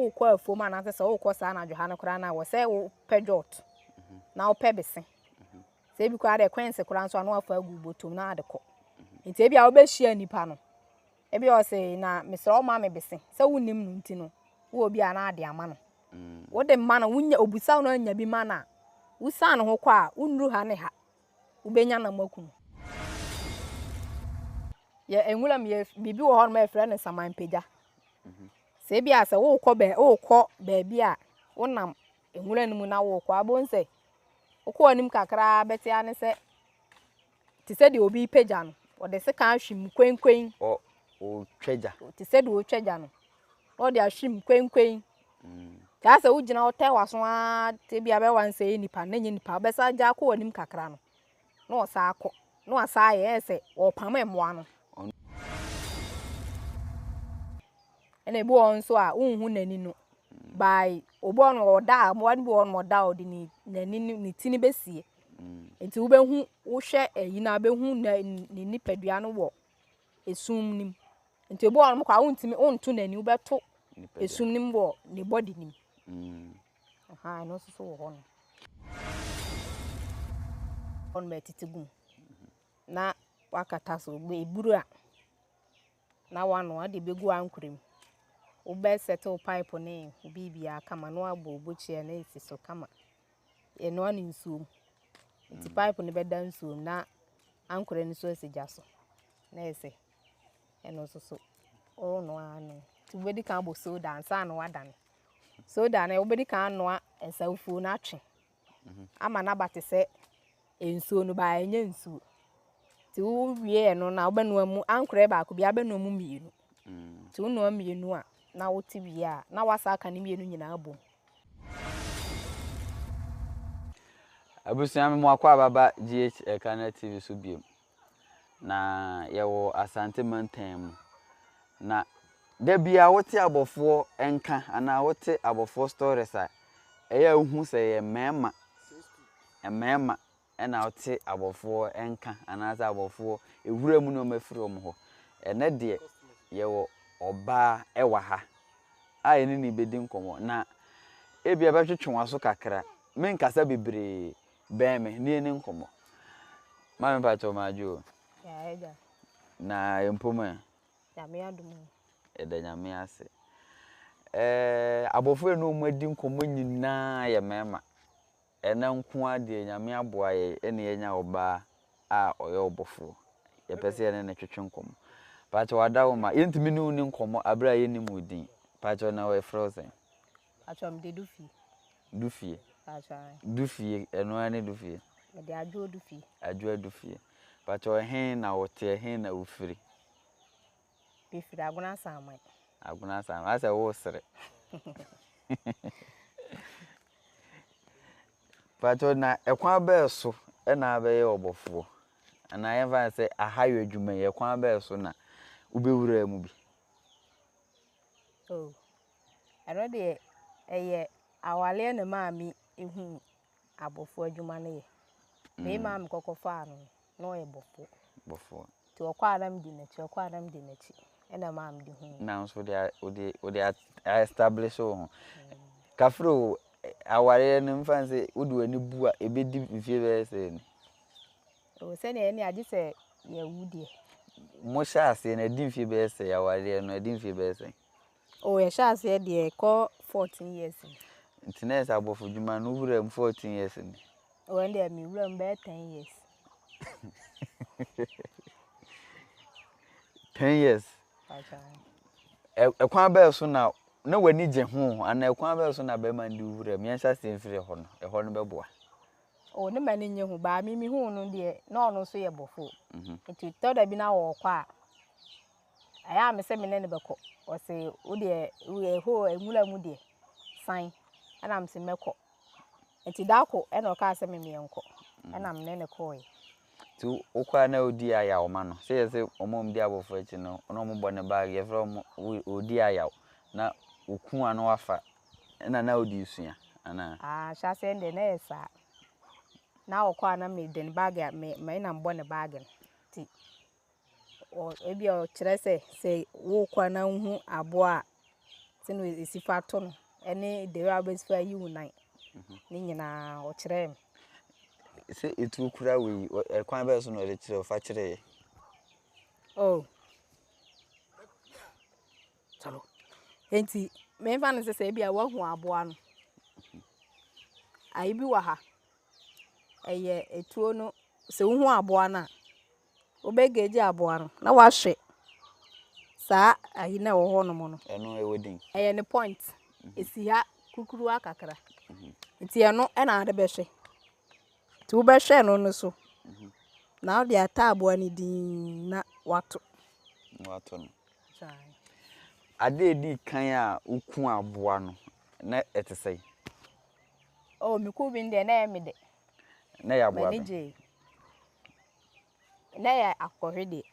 wo kwa afo ma na se wo kwa sa na dwo ha ne kora na wo se wo pejot na wo pebese se bi kwa de kwense kora nso na afa agu botom na adekọ nti e bia wo be hia nipa no e bia o se na mesra o ma me bese se wo nim no nti no wo obi a na ade ama no wo de ma na wunya obusa no anya bi ma na wo sa no ho kwa unru ha ne ha wo benya na makum ye enwulam ye bibi wo ho no ma frɛ ne samanpagya se bia se wo kɔ ba bia wo nam enwulam mu na wo kɔ abonse wo kɔ anim kakra betia ne se ti se de obi pagya no wo de se kan hwim kwenkwen o twagya ti se de o twagya no wo de ahwim kwenkwen ta se wo gina wo tai waso a te bia be wan se nipa na nyi nipa be sa gya kɔ anim kakra no na wo sa akɔ na wo sa ye se wo pam emmoa no ene bi won so a unhu nani no by obo no oda mo wan bi won mo da odi ni nani ni tini besie enti wo behu wo hwe ayi na behu ni nipadua no wo esum nim enti obo won mo kwa untimi unto nani wo beto esum nim wo ni body nim aha no so wo ho no on metitigu na wakata so gbe eburu a na wano ade begu ankurem wo be settle pipe ne bibia kama no abo bochie na esi so kama eno ani nsuom nti pipe ne beda nsuom na ankure ni so esija so na ese eno so o no anu ti bedi kan bo soda ansa na wadan soda na wo bedi kan no ensawfu na atwe ama na bate se ensuo no ba enye nsuo ti wo wie no na wo benu amu ankure ba ko bia benu amu mienu ti wo no mienu a na wo ti wie a na wasa aka ne mienu nyina abom abusuami mo akwa baba Ghpage so biem na yewo asante mantam na da bia wote abofo enka ana wote abofo stories a eya hu se ye mema ena wote abofo enka ana za abofo ewura mu no mafiri om ho ene de yewo oba ewa ha a ene ni bedi nkomo na ebia betwetwe so kakra men kasa bebre beme ni ene nkomo ma me pato majo ya ega na empoma ya me adum edanyame ase abofo enu madi nkomo nyina ye mema ene nko ade nyame aboa ye ene yenya oba a oye obofo ye pese ene ne twetwe nkomo pato wadawo ma yentimi ni uni nkomo abra ye ni mudin pato na we frozen pato am de dufie pato dufie eno ane dufie me de ajo dufie pato hen na wote hen na ufiri bifiri aguna samai asa wo sere pato na ekwan ba so na ba ye obofo ana ye va se ahayo adwuma ye kwan ba so na ubewura mu bi ero de eye awale na maami ehu abofo adwuma na ye me maami kokofa no ye bofo ti okwa adam di na chi ena maami di hu na so de establish ho kafro awale no mfanse udu ani bu a ebedi mfie be se ni o se na eni agi se ye wudie mo sha ase na di mfie be se awale no di mfie be se o ye sha ase de ko 14 years internet abofo dwuma no wura 14 years ni o ende mi wura mbe 10 years 10 years acha ekwan ba so na wani je ho ana ekwan ba so na be ma ndi wura mi ansha se mfire ho no e ho no beboa o ne mani nye hu ba mi hu no de na ono so ye bofo enti toda bi na wo kwa aya me se me ne beko o se o de e ho enwula mu de san ana me se meko enti dako e no ka se me enko ana me ne ko yi tu okwa na odi aya o ma no se ye se omom di abofo echi no ono mo bone bag ye from odi aya na oku anu afa na odi sua ana sha se nde na esa na okwa na me den bag ya me na mbone bag ti o ebi o kire se wo kwa na hu abo a Tino esi fa to no ene de wa bes fa yi unan ni nyina o kire me se etu kura we kwan be so no de kire o fa kire oh chalo enti me fa no se bia wa hu aboa no ayi bi wa ha eye etuo no se hu aboa na obegeji aboa no na wa hwe sa ayi na wo ho no mo no eno e wedding eye ne point esi ha kukuru akakra nti eno e na ade be hwe ti wo be hwe no so na o de ata aboa ni din na wato no ade di kan a uku aboa no na etesei oh miku bi nde na me de na ya aboa na ya akohwede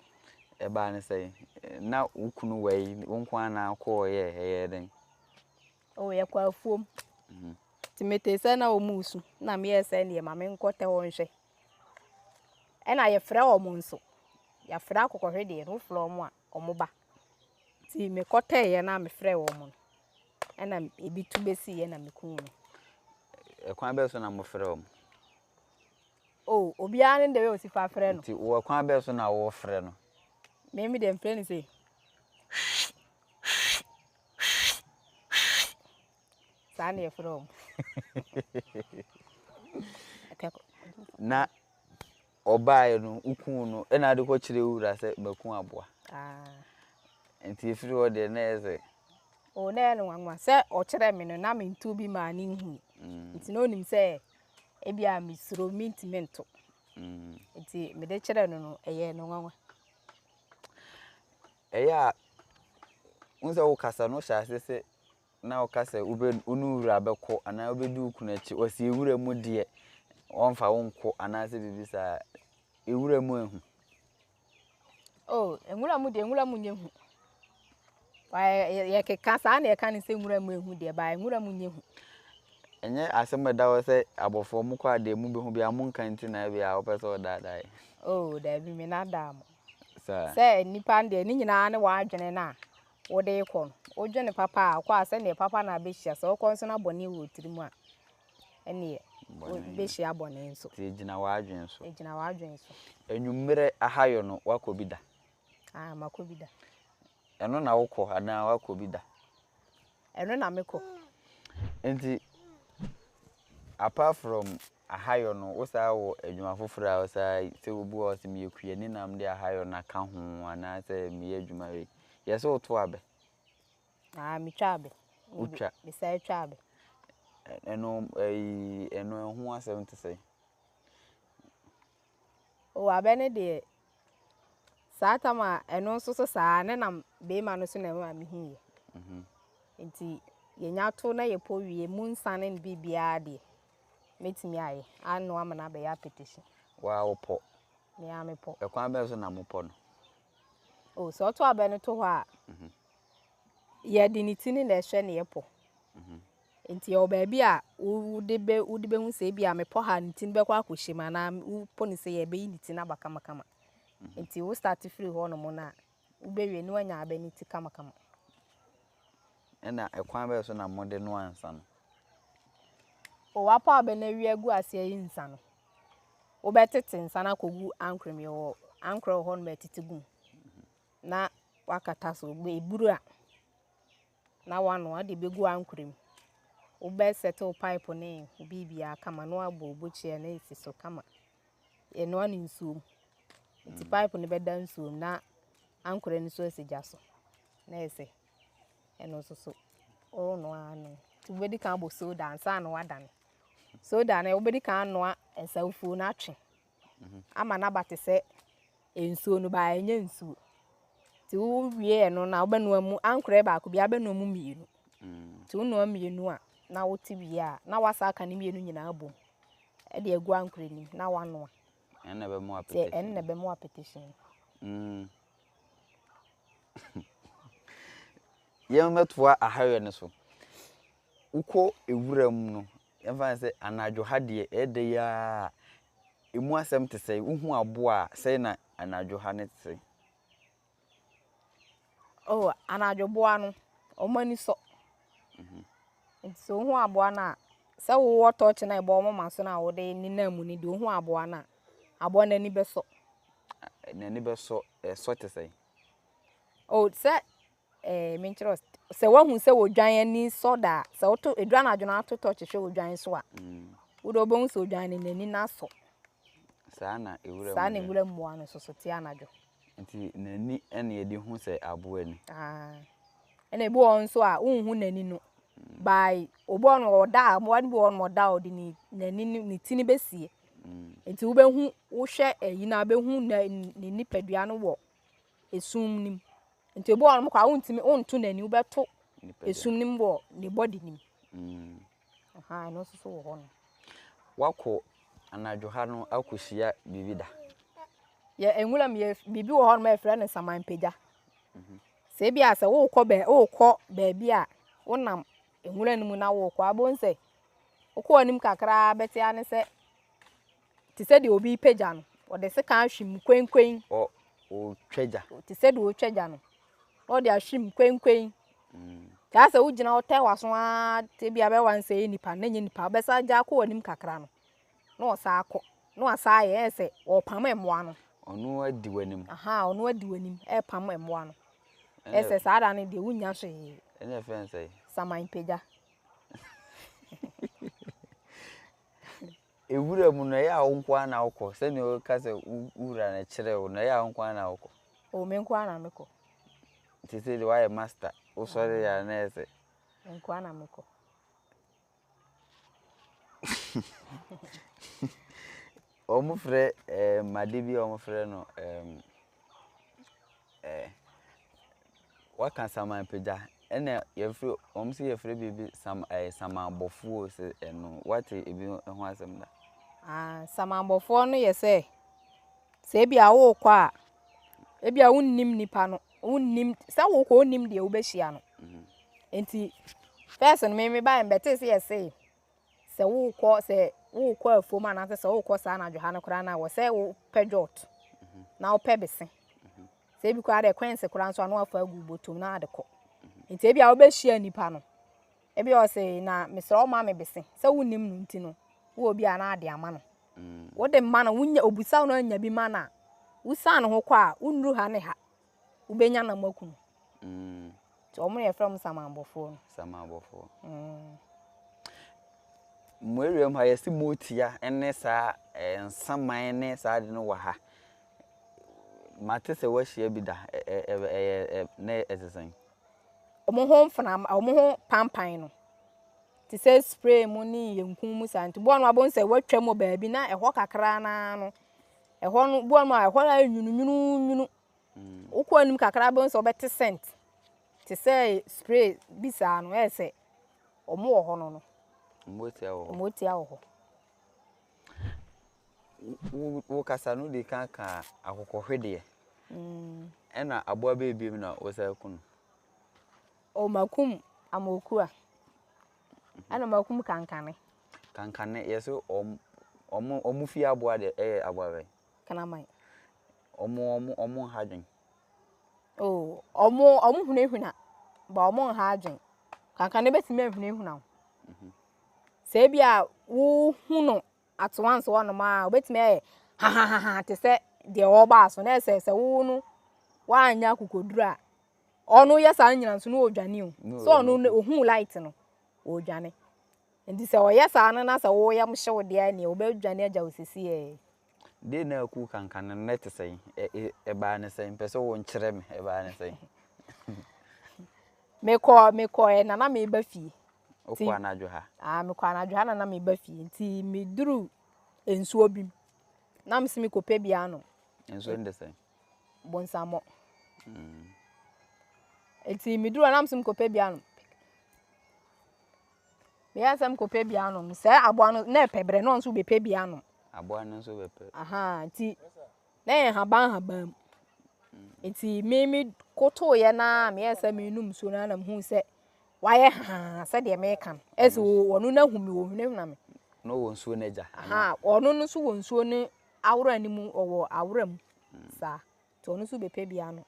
e ba ne sei na ukunu wei wonkwan na akọ ye den oh ye kwa afuom timete se na omusu na me ye se ne ma me nkote wo nhwe e na ye frɛ o mu nso ya frɛ akohwede no frɛ o mu a omoba ti me kote ye na me frɛ wo mu e na ebi tu besi ye na me kun no e kwan be so na mo frɛ o mu oh obi a ne de we osifa frɛ no ti wo kwan be so na wo frɛ no me dem frɛ ni se sa na ye frɛ o mu na obae no ukun no e na de ko kire wura se bakun aboa enti efiri o de na eze o na no nwanwa se o kire me no na me ntu bi ma ni hu enti no nim se e bia me suro mintimento enti me de kire no eye no nwanwa eya unse wo kasa no sha se na wo kasa unu wura beko ana obedu ukun achi o se ewura mu de onfa wonko ana se bibisa ewura mu ehu oh enwura mu de enwura mu nyehu wa ye keka sa na ye kan se enwura mu ehu de ba enwura mu nyehu enye asem da wo se abofo mu kwa de mu behu bia mu nkan ti na bia wo pese o dai oh da bi me na da mo sa se nipa de ni nyina ne wa adwene na wo de ko no wo dwene papa akwa se ne papa na be hia so ko nso na bone wo tirimu a ene be hia bone nso ti ejina wa adwen so enwumere ahayo no wakobida makobida eno na wokọ ana wakobida eno na meko enti apart from ahayo no wo sa wo adwuma foforo a wo sa se obu o se me yekue ni nam de ahayo na ka ho ana se me adwuma we yese wo to abe me twa abe utwa me sai twa abe eno ho asem te sei o abe ne de satama eno nso so saa ne nam be ma no so na ma me hiye enti ye nyato na ye po wie mu nsane ne bibia de metimi aye anu amana be ya petition wa wo po me ya me po e kwan be so na mo po no o so to abe no to ho a ye de ni tini na ehwe ne ye po enti o ba bi a wo de be hu se bi a me po ha ni tini be kwa akohyema na wo po ni se ye be ni tini abaka makama enti wo start free ho no mo na wo be wie ni wanya abe ni ti kama kama ena e kwan be so na mo de no ansa no o wa pa abe na wi agu ase yi nsa no wo be tete nsa na kogu ankrem ye wo ankro ho no be tete gum na wakata so be eburu a na wano ade begu ankrem wo be settle pipe ne bibia kama no abo bochie na esi so kama e no ani nsuom ti pipe ne be da nsuom na ankre ni so esija so na ese eno so o no anu ti be di kan bo so dansa na wadan so da na wo be di kan no esawfu na atwe ama na bate se ensuo no ba enye nsuo ti wo wie no na wo be no amu ankre ba ko bia be no mu mienu ti wo no mienu a na wo ti wie a na wasa aka ne mienu nyina abom e de agu ankre ni na wano enne be mo appetition enne be mo appetition yem metoa ahayo ne so uko ewuram no yemfa se anadwo ha de ede ya emu asem te sei uhu abo a sei na anadwo ha ne sei oh anadwo boa no omani so nti so ho aboa na se wo torch na ebo mo maso na wo de ni na mu ni de ho aboa na aboa na ni beso na ni beso so te say o se menchiro se wa hu se wo dwan ani so da se wo to edua na adwona to torch hwe wo dwan so a wo do bo hu so dwan ni nani na so saa na ewura mu ano so ti anadwo nti nani ene ye di hu se aboa ni ene bi won so a unhu nani no by obo no oda mo bi won mo da odi ni nani ni tini besie nti wo be hu wo hwe ayi na be hu ni nipadua no wo esum nim nti obo won mo kwa untimi unto nani wo be to esum nim wo ni body nim no so wo ho no wako anadwo ha no akohia bibida ye enwulam ye bibi wo ho no ma efre ne samanpeja se bia se wo kɔ ba bia wonam enwura nimu na wo kɔ abonse wo kɔ anim kakra betia ne se ti se de obi peja no wo de se kan hwim kwenkwen o tweja ti se de o tweja no wo de ahwim kwenkwen ta se wo gina wo tai waso a te bia be wan se nipa na nye nipa be sa ja kɔ anim kakra no na wo sa akɔ na wo sa ye se wo pam emoa no onu adi wanim onu adi wanim pam emoa no ese saada ne de wunya so ene fen say samanpeja ewura mu no ya wonko ana wokɔ se ne o ka se wura na kire wo na ya wonko ana wokɔ o menko ana mekɔ ti se de why master o sorry ya na ese menko ana mekɔ omo frɛ madebi omo frɛ no waka samanpeja ene yefre omsi yefre bibi samanbɔfoɔ se eno what ebi ho asem da samanbɔfoɔ no yese se bia wo kɔ a ebia wonnim nipa no wonnim sa wo kɔ onnim de wo behia no enti first no me ba mbete se yese se wo kɔ afom ana se wo kɔ sa na dwoha no kra na wo se wo pedjot na wo pebese se bi kwa de kwense kura nso anu afa agu botom na ade kɔ nti e bia wo behia nipa no e bia o se na mesra o ma me bese se wonnim no nti no wo bia na ade ama no wo de ma no wonya obusa no anya bi ma na wo san ho kɔ a unru ha ne ha wo benya na makunu to omo ye from samanbɔfoɔ moeriam ha yesi motia ene sa nsaman ne sa de no wa ha mate se wa hia bi da ne esesan omo ho mfana omo ho pampan no ti se spray mu ni yenkun mu santi bo no abon se watwa mo baabi na eho kakra na no eho no bo no eho la nyunu ukọ anim kakra bon se obete scent ti se spray bisa no ese omo wo ho no motia wo ho wo kasa no de kan akokɔhwede ena aboa beebiem na wo sa kun o makum amoku a ana makum kankane yeso omu fi aboa de aboa be kana mai omu hadwen omu hunahuna ba omu hadwen kankane betime hunahuna se bia wo hunu at once one ma obetime ha te se de oba so na se wo no wa anya kokodura onu yesa nyina so no odwane o so onu ohun light no odwane ndi se oyesa na se wo yam hyew de ani obedwane aja osisi de na ku kankan na te sei ba ne sei pese wo nkyere me ba ne sei meko na me ba fie okwa na adwo ha meko na adwo ha na me ba fie nti me duru ensuo bim na msimi kope bia no ensuo nde sei bonsamo eti me duru na msimi kope bia no me yasam kope bia no se aboa no na pebre no nso be pe bia no aboa no nso be pe nti na haban eti me koto ye na me yasam enum so na hu se waye se de me kan ese wonu na humi wo huna me no wonsuo na ja onu no so wonsuo ne awura animu owo awuram sa to onu so be pe bia no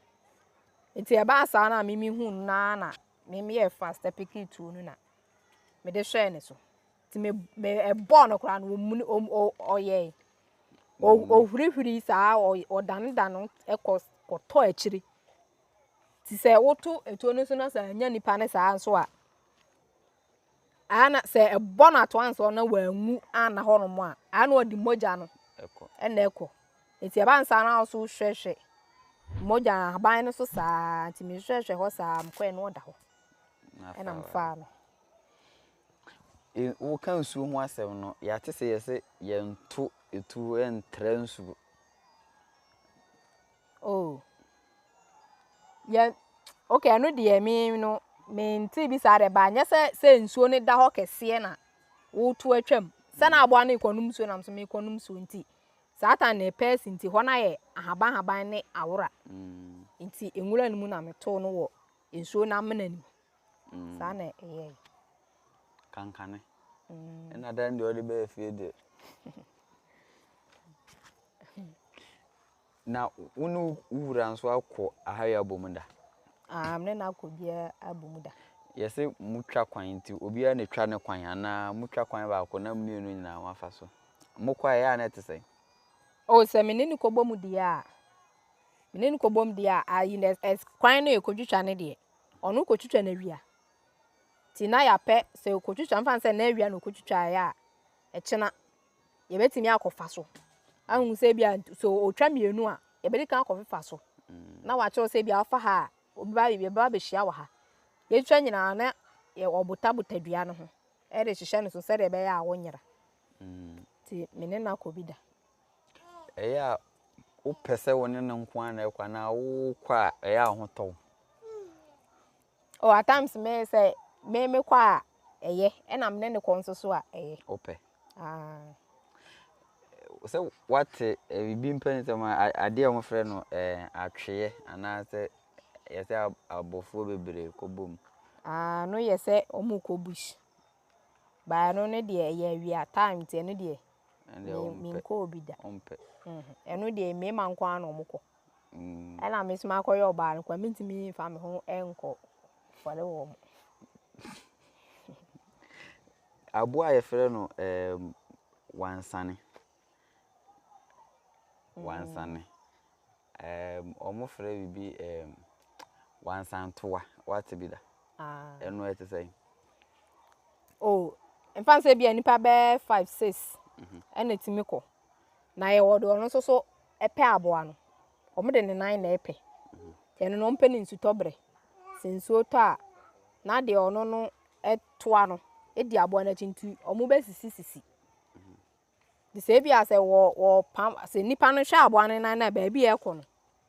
enti e ba sa na me hu na me ye fast picky tu no na me de hwe ne so ti me e bo no kra no mu oye o hurihuri saa o dan ekoto akiri ti se woto etuo no so na saa nya nipa ne saa nso a ana se e bo na to anso na wangu ana ho no mo a ana odi moja no eko enti e ba nsa na so hwehwe moja haban no so saa ti me hwehwe ho saa mkwe no da ho ena mfa no wo kan nsuo ho asɛm no ya te sɛ yɛsɛ yɛnto etu entra nsuo oh yeah okay no de me no me nti bi sa de ba nya se nsuo ne da ho kese na wo to atwam se na abo na ikonum nsuo na so me ikonum nsuo nti satan na pesi nti ho na ye ahaban ne awora nti enwura ne mu na me to no wo nsuo na mena ni sa na ye kankane na dan de odi be fie de na wonu wura nso akọ ahaya bomunda me na akobia abumuda yese mutwa kwan nti obia na twa ne kwan ana mutwa kwan ba akọ na mmienu nyina wafa so mokwa ya na tese o se me ni kobom dia me ni kobom dia ayi na kwan na ekodwitwa ne de onu kodwitwa na wia ti na ya pe se kodwitwa mfa se na wia na kodwitwa ya e chena ye betimi akofa so ahun se bia so otwa mienu a ye be kan akofa so na wa che se bia afa ha obi ba be hia wa ha ye twa nyina na ye obuta butadua no ho e de hihye no so se de be ya wonyera ti mene na kobida eya wo pese woni ne nko ana ekwa na wo kwa eya ho to oh at times me say me kwa eye e na mene ne konso so a eye ope so what bibi mpani tema ade ho frɛ no atweye ana se yese abofo bebre kobom no yese omu kobush ba no ne de ye wi time te no de mi nko obida ompe eno de me man kwa na omukọ ena me sima akoye oba no kwa mintimi fa me ho enko fole wo abo a ye frɛ no wansane omo frɛ bibi wansantoa what be da eno ete say oh in fact say bia nipa be 5 6 ena timi ko na ye wodo no so epe aboa no omo de ne nan na epe eno no mpe ne nsutobre sensuo to a na de ono no etoa no edi aboa na chintu omo be sisi de se bia se wo pam se nipa no hwe aboa ne nan na ba bia ekọ no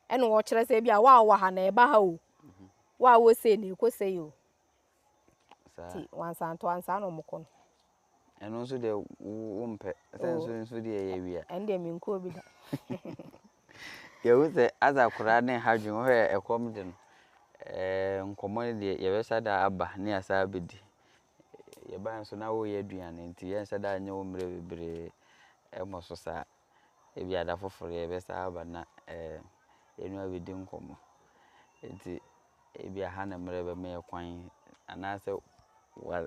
eno wo kire se bia wa ha na eba ha o wa wo se na ekose yo ti wansanto ansa no mokọ no eno nso de wo mpe senso de ye wi a ende mi nko bi da ye wo se azakura ne hadwen wo he ekom de no nkomo ne de ye besa da aba ne asa bedi ye ba nso na wo ye aduane nti ye nsa da anya wo mre bebre emoso sa ebi ada foforo ye besa aba na enu abedi nkomo nti ebi aha na mre be me kwan ana se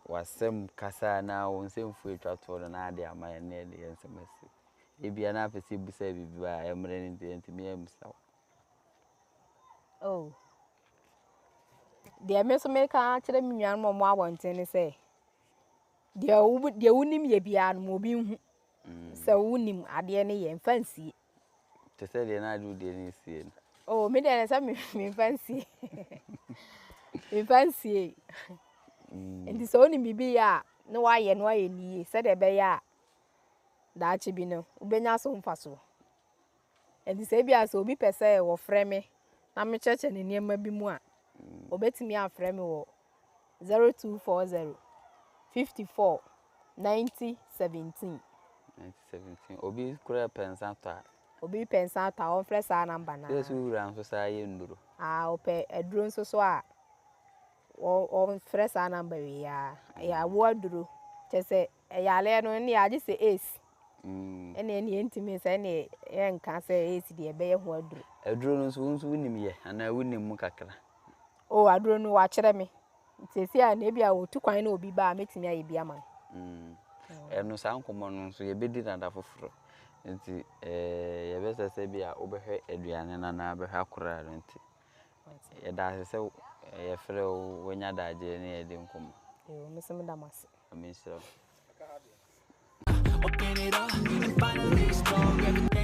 wasem kasa na wo nsem fu etwa to no na ade ama ye ne de nsemasi ebi ana apese busa bibi ba emre nti me emsa oh de me so me ka kire mi nwan mo abonten ne se de wunim ye bia no obi hu se wunim ade ne ye mfansie te se de na adu de ne sie no oh me de se me mfansie me mfansie ndi so ni bibi ya no wa ye ni se de be ya da chi bi no ubenya so mfaso ndi se bia so obi pese wo frɛ me na me cheche ne niema bi mu a obetimi afrɛ me wo 0240 54 90 17 obi kura pensa ta on frɛ sa number na yesu wura nso sa ye nduro ope aduro nso so a on frɛ sa number wi ya wo aduro chese yale no ne ya ji se ace ene entimi se ne enka se ace de be ye ho aduro no so wunim ye ana wunim mu kakra aduro no wa kire me Sesi a na bia wo tu kwan na obi ba metimi aye bia man. Eno sa nkomo no so ye bedi nada foforo. Nti yebesese bia obehwe aduane na behwa akora no nti. Ye da se ye frɛ wo nya da agye ne ye di nkomo. Mesem da mase. Amisro. Open it up and finally explore everything.